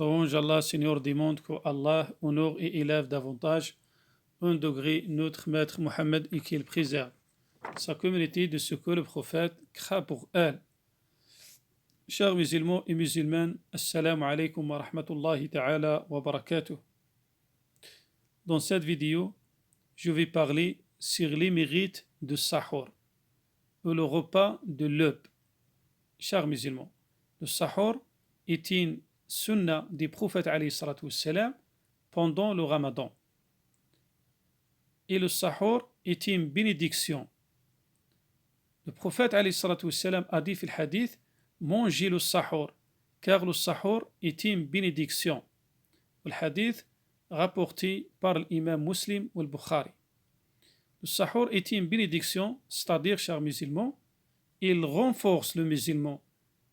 Louange Allah, Seigneur du monde, que Allah honore et élève davantage un degré notre maître Mohammed et qu'il préserve sa communauté de ce que le prophète craint pour elle. Chers musulmans et musulmanes, assalamu alaikum wa rahmatullahi ta'ala wa barakatuh. Dans cette vidéo, je vais parler sur les mérites de Sahur, ou le repas de l'aube. Chers musulmans, le Sahur est une sunna des prophètes alayhi salatu wassalam pendant le Ramadan. Et le Sahur est une bénédiction. Le prophète alayhi salatu wassalam a dit dans le hadith: mangez le Sahur, car le Sahur est une bénédiction. Le hadith rapporté par l'imam Muslim ou le Bukhari. Le Sahur est une bénédiction, c'est-à-dire, chers musulmans, il renforce le musulman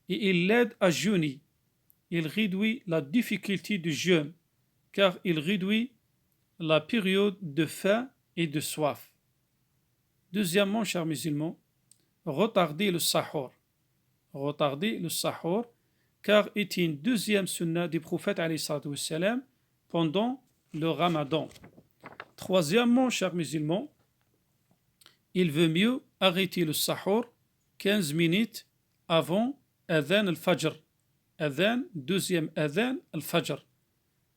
et il l'aide à jeûner. Il réduit la difficulté du jeûne, car il réduit la période de faim et de soif. Deuxièmement, chers musulmans, retardez le Sahur. Retardez le Sahur, car est une deuxième sunna du prophète alayhi salatu wassalam pendant le Ramadan. Troisièmement, chers musulmans, il veut mieux arrêter le Sahur 15 minutes avant Adhan al-Fajr. Adhan, deuxième Adhan al-Fajr.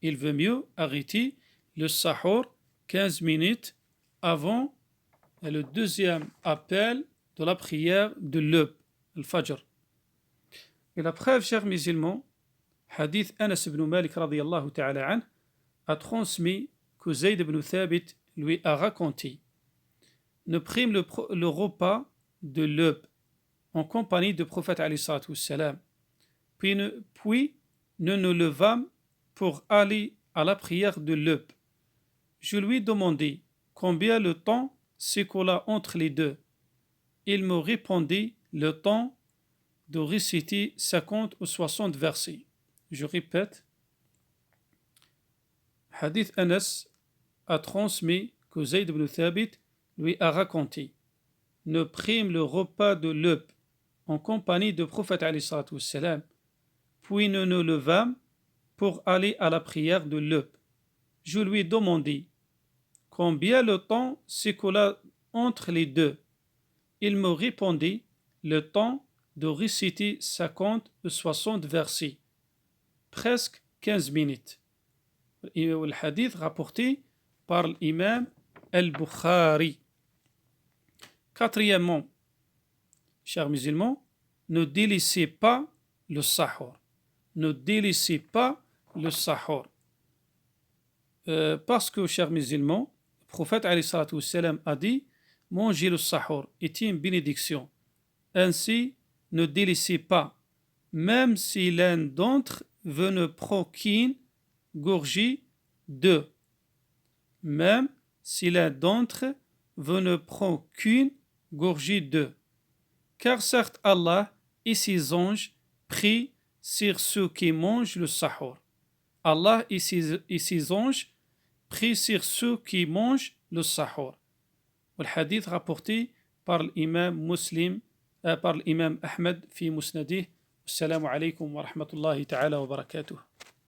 Il veut mieux arrêter le Sahur 15 minutes avant le deuxième appel de la prière de l'aube, al-Fajr. Et la preuve, chers musulmans, hadith Anas ibn Malik radiyallahu ta'ala an, a transmis que Zayd ibn Thabit lui a raconté: ne prîmes le repas de l'aube en compagnie du prophète alayhi salatu wassalam, puis nous nous levâmes pour aller à la prière de l'aube. Je lui demandai combien le temps s'écoula entre les deux. Il me répondit le temps de réciter 50 ou 60 versets. Je répète, hadith Anas a transmis que Zayd ibn Thabit lui a raconté: nous prîmes le repas de l'aube en compagnie du prophète alayhi salatu wassalam, puis nous nous levâmes pour aller à la prière de l'aube. Je lui demandai combien le temps s'écoula entre les deux. Il me répondit le temps de réciter 50 ou 60 versets, presque 15 minutes. Et le hadith rapporté par l'imam al-Bukhari. Quatrièmement, chers musulmans, ne délaissez pas le Sahur. Ne délaissez pas le Sahur. Parce que, chers musulmans, le prophète alayhi salatu wassalam a dit: manger le Sahur est une bénédiction. Ainsi, ne délaissez pas, même si l'un d'entre vous ne prend qu'une gorgée d'eau. Même si l'un d'entre vous ne prend qu'une gorgée d'eau. Car certes Allah et ses anges prient sur ceux qui mangent le Sahur. Allah et ses anges prient sur ceux qui mangent le Sahur. Le hadith rapporté par l'imam Muslim, par l'imam Ahmed fi Musnadih. Assalamu alaikum wa rahmatullahi ta'ala wa barakatuh.